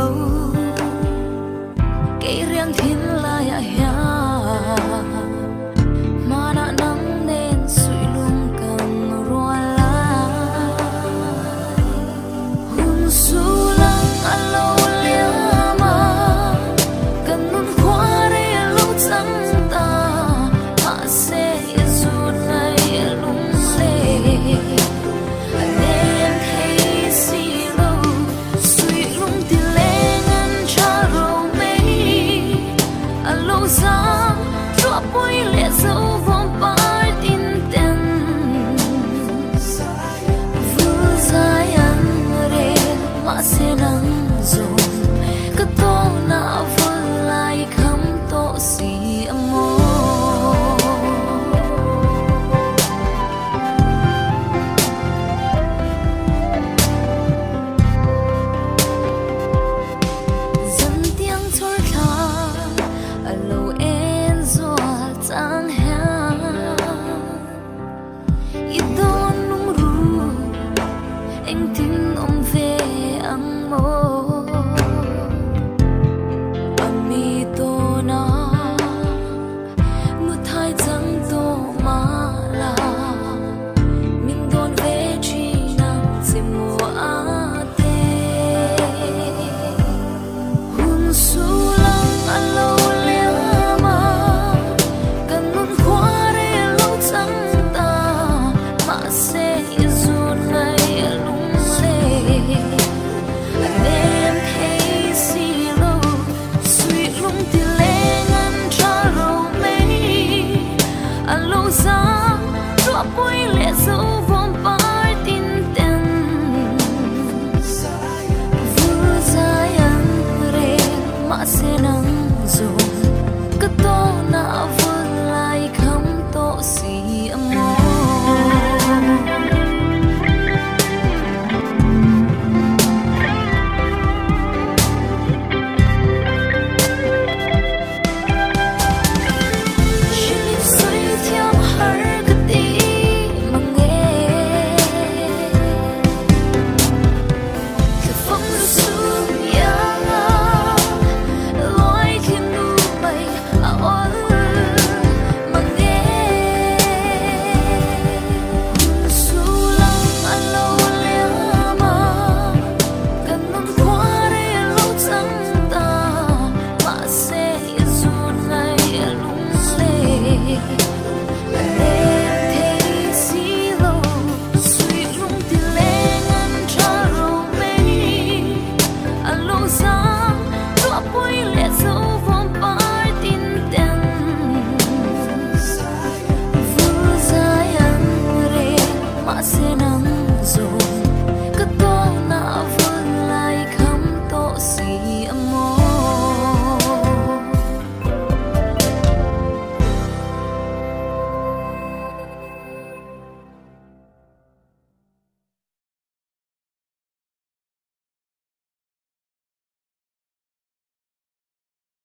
lâu cây riêng thiên lai à ya mà đã nắng nên suy luôn cầm rùa la hùng su lăng ăn lâu lia mà cần muốn qua đây lúc trắng ta hạ sẽ dù này lung lê đêm thấy xì lâu suy lung thì lên ngăn cha râu mây lâu ra drop bôi lệ dấu vòng bay tin tên vừa dài ăn re mà sẽ nắng rồi cứ to na vừa lại khăm to xì amo dân tiếng thổi thả lâu em gió tăng hà ít đón nung ru anh tin ông về ăn mơ ami to na một hai trắng to mà là mình đón về chỉ nắng chỉ mùa á tê hùng su lăng ăn lâu lia mà cần muốn qua đây lâu trắng ta mà sẽ dù này lung lê đêm thấy xì lâu suy lung thì lên ngăn cha râu mây lâu ra drop bôi lệ dấu vòng bay tin tên vừa dài ăn re mà sẽ nắng rồi cứ to na vừa lại khăm to xì amo Chỉ xoay theo har cái tim mà nghe cái phong lưu xuống ya lối thiên nu bay à ôi mà nghe su lăng ăn lâu lia mà cần muốn qua đây lâu trắng ta mà sẽ dù này lung lê đêm thấy xì lâu suy lung thì lên ngăn cha râu mây lâu ra drop bôi lệ dấu vòng bay tin tên vừa dài ăn re mà sẽ nắng rồi cứ to na vừa lại khăm to xì amo